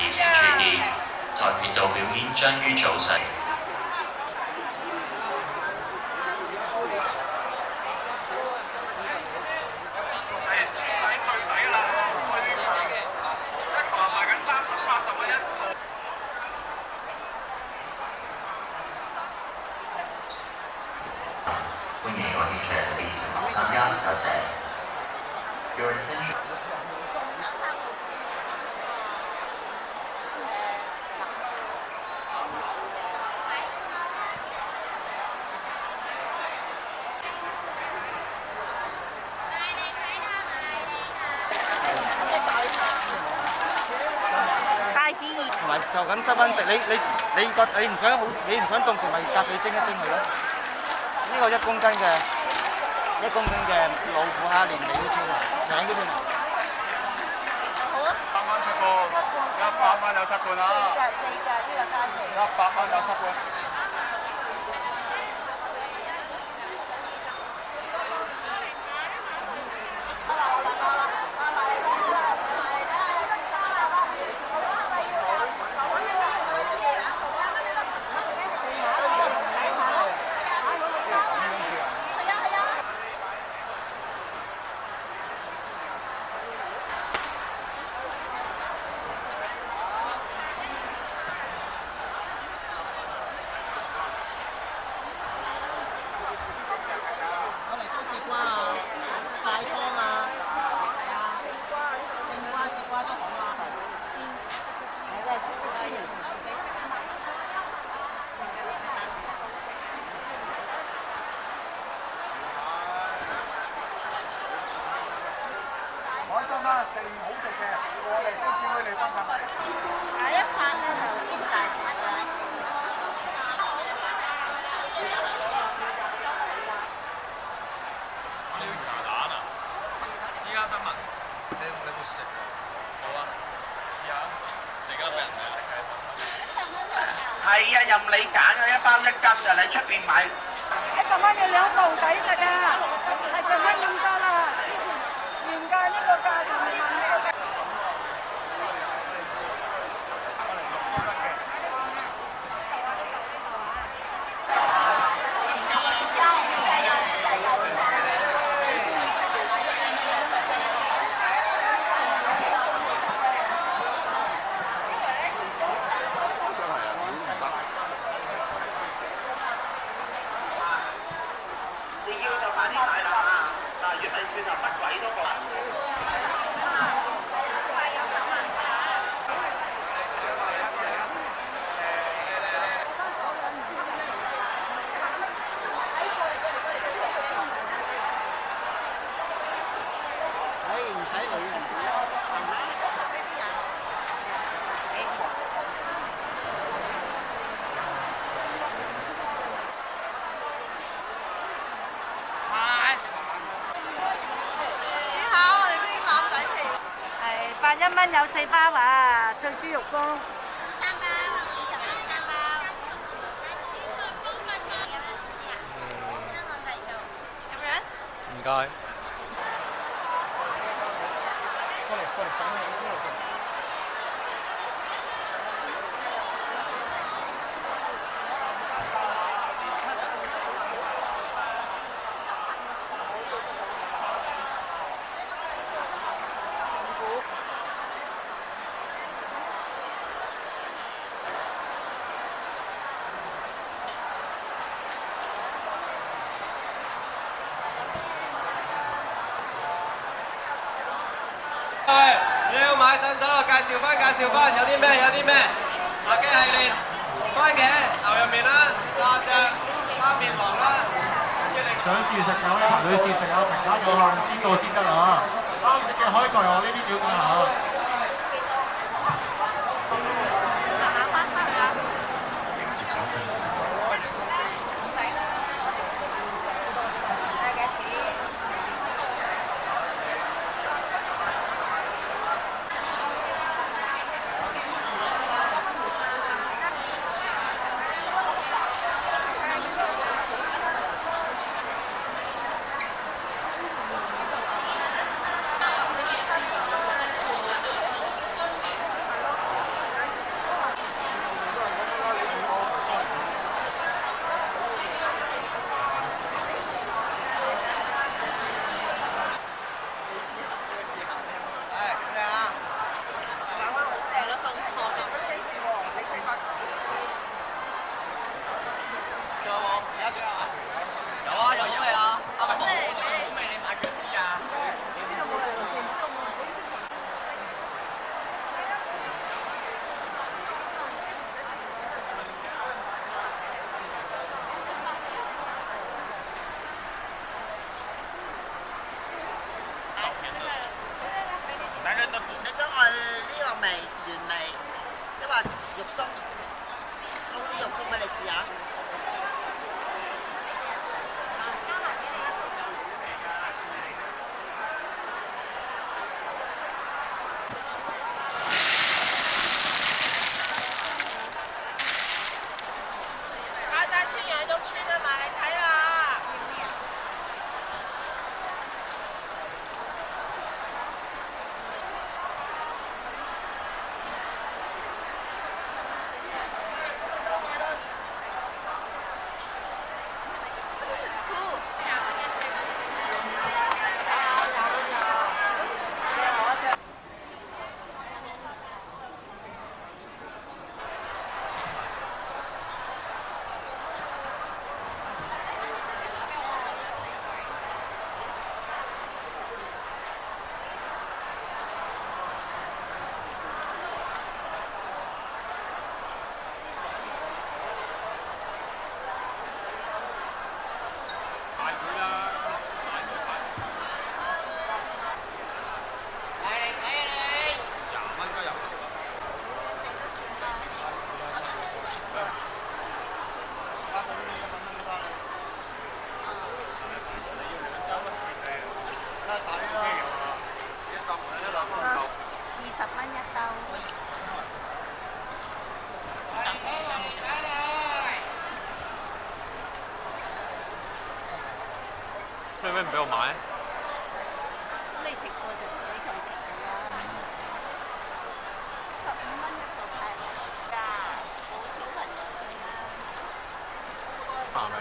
事情确定，跆拳道表演將於早晨。歡迎我現場人士前來參加，多謝。Your attention。太子熱，同埋就咁濕溫食，你唔想凍食咪隔水蒸一蒸佢咯。呢個1公斤嘅老虎蝦連尾都超埋，名都超埋。好啊8蚊7個，100蚊有7罐啊！四隻，呢個34。100蚊有7罐。開心啦，食完好食嘅，過嚟都照佢哋幫襯。一發咧就咁大條啦。你要魚蛋啊？依家得問你有冇食？好啊，試下，食啦俾人哋食係啊，任你揀啊，一包1斤就你出邊買。100蚊有2部抵食啊，係剩翻咁多啦。原價呢個價錢係問咩？你要就快啲買啦嚇！嗱，月尾轉頭乜鬼都冇。81蚊有4包啊，脆豬肉乾。3包，20蚊3包。唔該。要買診所，介紹翻，有啲咩？茶記系列，番茄、牛肉麵啦，炸醬、蝦麵王啦。想試食嘅可以排隊試食啊，評價有限，先到先得啊！啱食嘅可以過嚟我呢邊表演下。迎接我新嘅生活。有啊，有味啊，啱啱好味，你買幾支啊？男人的补。你想愛呢個味原味，即係話肉鬆，撈啲肉鬆俾你試下。亞仔穿羊肉串啊，埋嚟睇啦！20蚊一兜。你咩唔俾我買？你食過就唔使再食㗎啦。15蚊一個派㗎，好小朋友㗎。係咪？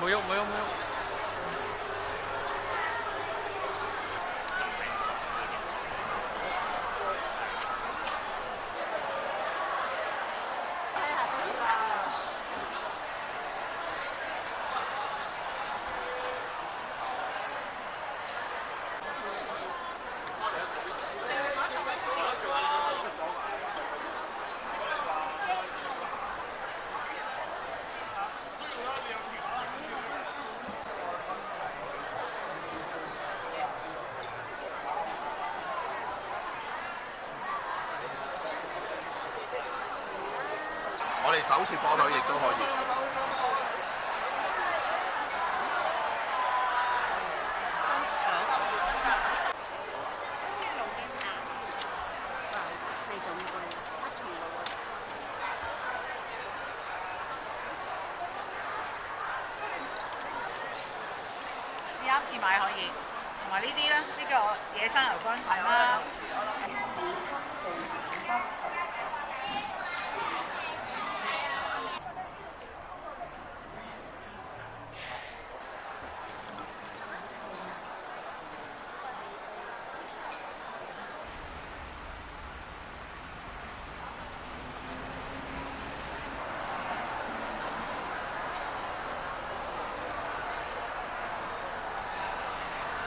冇喐冇喐冇喐。我哋手切火腿亦都可以。細咁貴，乜重冇啊？試啱至買可以，同埋呢啲咧，呢個野生牛肝菌啦。